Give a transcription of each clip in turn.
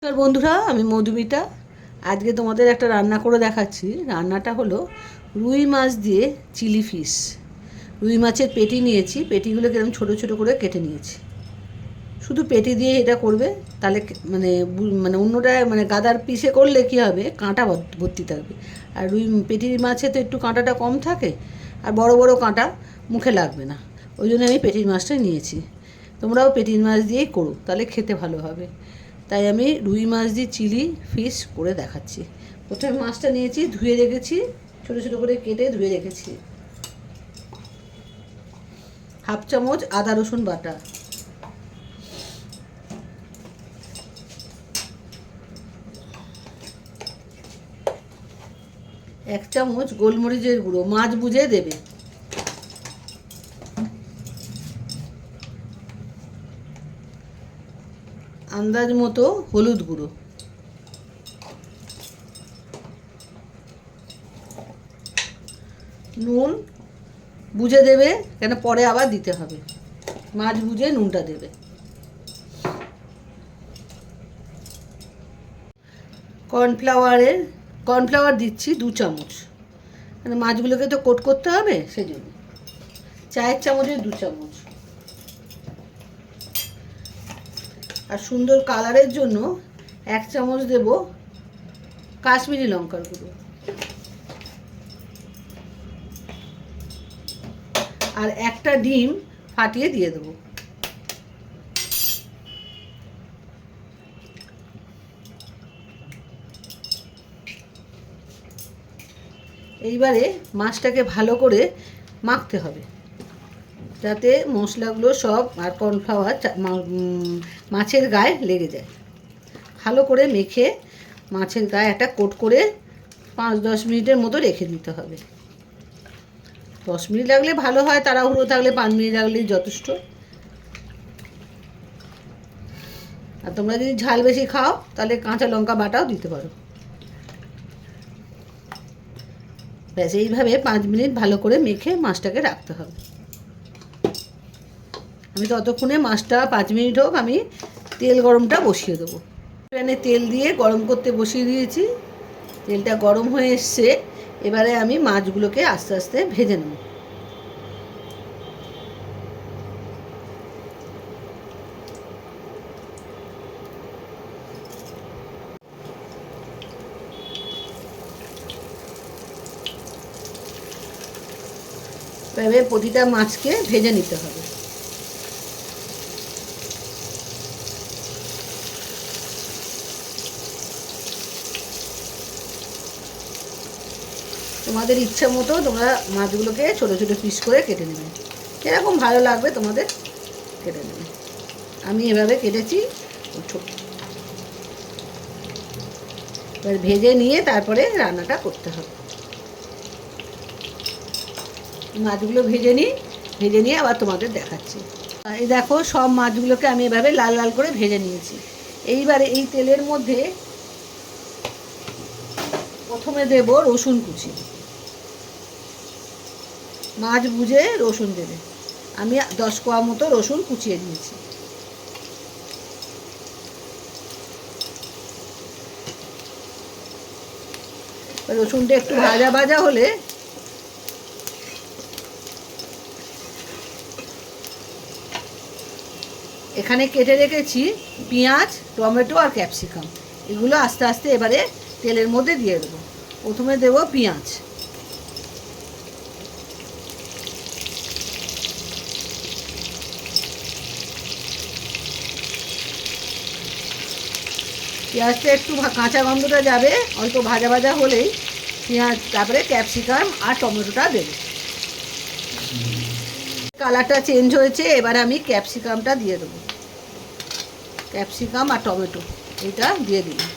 নমস্কার বন্ধুরা, আমি মধুমিতা। আজকে তোমাদের একটা রান্না করে দেখাচ্ছি। রান্নাটা হলো রুই মাছ দিয়ে চিলি ফিশ। রুই মাছের পেটি নিয়েছি, পেটিগুলোকে এরকম ছোটো ছোটো করে কেটে নিয়েছি। শুধু পেটি দিয়ে এটা করবে, তাহলে মানে অন্যটা মানে গাদার পিসে করলে কী হবে, কাঁটা ভর্তি থাকবে। আর রুই পেটির মাছে তো একটু কাঁটাটা কম থাকে, আর বড় বড় কাঁটা মুখে লাগবে না। ওই জন্য আমি পেটির মাছটা নিয়েছি। তোমরাও পেটির মাছ দিয়েই করো, তাহলে খেতে ভালো হবে। তাই আমি রুই মাছ দিয়ে চিলি ফিশ করে দেখাচ্ছি। প্রথমে মাছটা নিয়েছি, ধুয়ে রেখেছি, ছোটো ছোটো করে কেটে ধুয়ে রেখেছি। হাফ চামচ আদা রসুন বাটা, এক চামচ গোলমরিচের গুঁড়ো, মাছ বুঝে দেবে। আন্দাজ মতো হলুদ গুঁড়ো, নুন বুঝে দেবে, কেন পরে আবার দিতে হবে। মাছ বুঝে নুনটা দেবে। কর্নফ্লাওয়ার দিচ্ছি 2 চামচ, মানে মাছগুলোকে তো কোট করতে হবে, সেই জন্য। চায়ের চামচের 2 চামচ। আর সুন্দর কালারের জন্য 1 চামচ দেব কাশ্মীরি লঙ্কার গুঁড়ো। আর একটা ডিম ফাটিয়ে দিয়ে দেবো। এইবারে মাছটাকে ভালো করে মাখতে হবে, যাতে মশলাগুলো সব আর কর্নফ্লাওয়ার মাছের গায়ে লেগে যায়। ভালো করে মেখে মাছের গায়ে একটা কোট করে 5-10 মিনিটের মতো রেখে দিতে হবে। 10 মিনিট লাগলে ভালো হয়, তাড়াহুড়ো থাকলে 5 মিনিট লাগলেই যথেষ্ট। আর তোমরা যদি ঝাল বেশি খাও, তাহলে কাঁচা লঙ্কা বাটাও দিতে পারো। ব্যাস, এইভাবে 5 মিনিট ভালো করে মেখে মাছটাকে রাখতে হবে। আমি ততক্ষণে মাছটা 5 মিনিট হোক, আমি তেল গরমটা বসিয়ে দেবো। প্যানে তেল দিয়ে গরম করতে বসিয়ে দিয়েছি। তেলটা গরম হয়ে এসছে, এবারে আমি মাছগুলোকে আস্তে আস্তে ভেজে নেব। এভাবে প্রতিটা মাছকে ভেজে নিতে হবে। তোমাদের ইচ্ছা মতো তোমরা মাছগুলোকে ছোটো ছোটো পিস করে কেটে নেবে, যেরকম ভালো লাগবে তোমাদের কেটে নেবে। আমি এভাবে কেটেছি ছোট। এবার ভেজে নিয়ে তারপরে রান্নাটা করতে হবে। মাছগুলো ভেজে নিয়ে আবার তোমাদের দেখাচ্ছি। এই দেখো, সব মাছগুলোকে আমি এভাবে লাল লাল করে ভেজে নিয়েছি। এইবারে এই তেলের মধ্যে প্রথমে দেব রসুন কুচি। মাছ বুঝে রসুন দেবে। আমি 10 কোয়া মতো রসুন কুচিয়ে নিয়েছি। রসুনটা একটু ভাজা ভাজা হলে এখানে কেটে রেখেছি পেঁয়াজ, টমেটো আর ক্যাপসিকাম। এগুলো আস্তে আস্তে এবারে তেলের মধ্যে দিয়ে দেবো। প্রথমে দেব পেঁয়াজ, পেঁয়াজটা একটু কাঁচা গন্ধটা যাবে, অল্প ভাজা ভাজা হলেই পেঁয়াজ, তারপরে ক্যাপসিকাম আর টমেটোটা দেবো। কালারটা চেঞ্জ হয়েছে, এবার আমি ক্যাপসিকামটা দিয়ে দেবো। ক্যাপসিকাম আর টমেটো এটা দিয়ে দিলাম।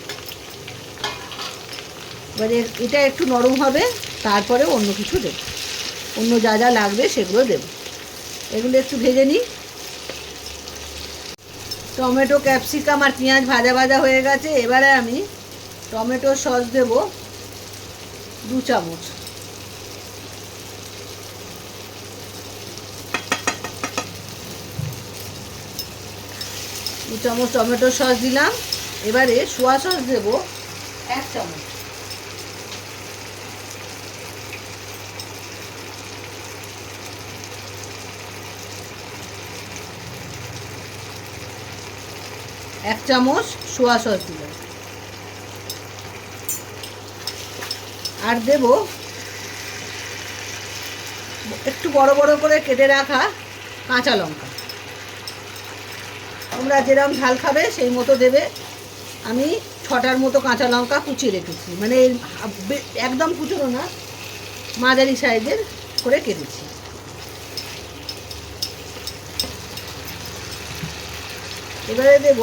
এবারে এটা একটু নরম হবে, তারপরে অন্য কিছু দেব, অন্য যা যা লাগবে সেগুলো দেব। এগুলো একটু ভেজে নিই। টমেটো, ক্যাপসিকাম আর পেঁয়াজ ভাজা ভাজা হয়ে গেছে। এবারে আমি টমেটো সস দেব 2 চামচ। 2 চামচ টমেটো সস দিলাম। এবারে সোয়া সস দেবো 1 চামচ। এক চামচ সোয়া সস দিলাম। আর দেব একটু বড় বড় করে কেটে রাখা কাঁচা লঙ্কা। তোমরা যেরকম ঝাল খাবে সেই মতো দেবে। আমি 6টার মতো কাঁচা লঙ্কা কুচিয়ে রেখেছি, মানে একদম কুচোনো না, মাঝারি সাইজের করে কেটেছি। এবারে দেব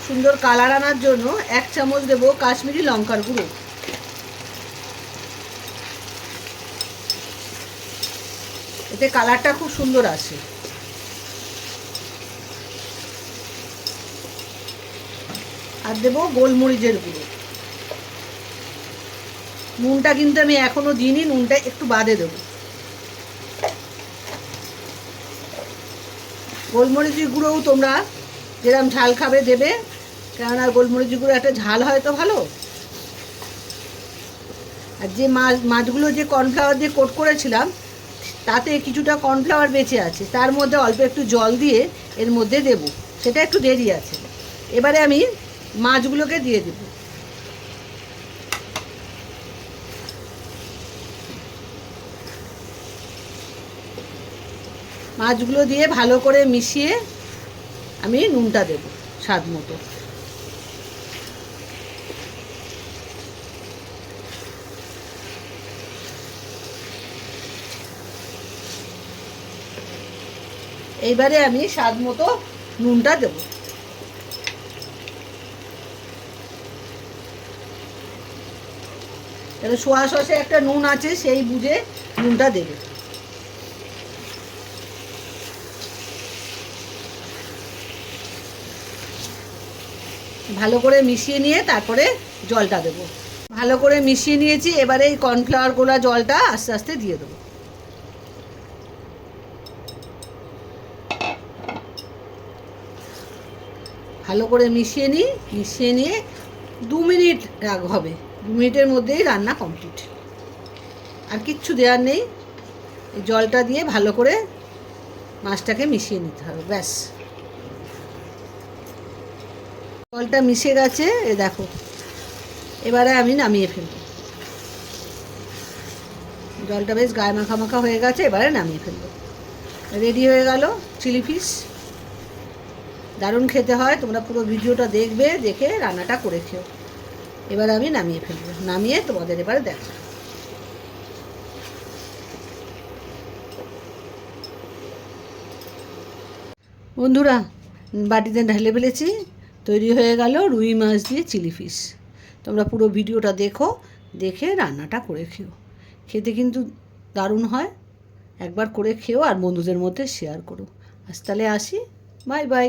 সুন্দর কালার আনার জন্য 1 চামচ দেব কাশ্মীরি লঙ্কার গুঁড়ো। এতে কালারটা খুব সুন্দর আসে। আর দেব গোলমরিচের গুঁড়ো। নুনটা কিন্তু আমি এখনো দিইনি, নুনটা একটু বাদে দেবো। গোলমরিচের গুঁড়োও তোমরা যেরকম ঝাল খাবে দেবে, কেননা গোলমরিচের গুঁড়ো একটা ঝাল হয় তো ভালো। আর যে মাছগুলো যে কর্নফ্লাওয়ার দিয়ে কোট করেছিলাম তাতে কিছুটা কর্নফ্লাওয়ার বেঁচে আছে, তার মধ্যে অল্প একটু জল দিয়ে এর মধ্যে দেব, সেটা একটু দেরি আছে। এবারে আমি মাছগুলোকে দিয়ে দেব। মাছগুলো দিয়ে ভালো করে মিশিয়ে আমি নুনটা দেব স্বাদ মতো। এইবারে আমি স্বাদ মতো নুনটা দেব। তাহলে সোয়া সসে একটা নুন আছে, সেই বুঝে নুনটা দেবে। ভালো করে মিশিয়ে নিয়ে তারপরে জলটা দেব। ভালো করে মিশিয়ে নিয়েছি, এবারে এই কর্নফ্লাওয়ার গোলা জলটা আস্তে আস্তে দিয়ে দেবো। ভালো করে মিশিয়ে নিয়ে 2 মিনিট হবে। 2 মিনিটের মধ্যেই রান্না কমপ্লিট। আর কিচ্ছু দেওয়ার নেই, এই জলটা দিয়ে ভালো করে মাছটাকে মিশিয়ে নিতে হবে, ব্যাস। জলটা মিশে গেছে, এ দেখো। এবারে আমি নামিয়ে ফেলব। জলটা বেশ গায়ে মাখা মাখা হয়ে গেছে, এবারে নামিয়ে ফেলব। রেডি হয়ে গেল চিলি ফিশ। দারুণ খেতে হয়, তোমরা পুরো ভিডিওটা দেখবে, দেখে রান্নাটা করে খেও। এবার আমি নামিয়ে ফেলবো, নামিয়ে তোমাদের এবারে দেখো। বন্ধুরা, বাটিতে ঢেলে ফেলেছি, তৈরি হয়ে গেল রুই মাছ দিয়ে চিলি ফিশ। তোমরা পুরো ভিডিওটা দেখো, দেখে রান্নাটা করে খেও। খেতে কিন্তু দারুণ হয়। একবার করে খেও আর বন্ধুদের মধ্যে শেয়ার করো। আজ তাহলে আসি, বাই বাই।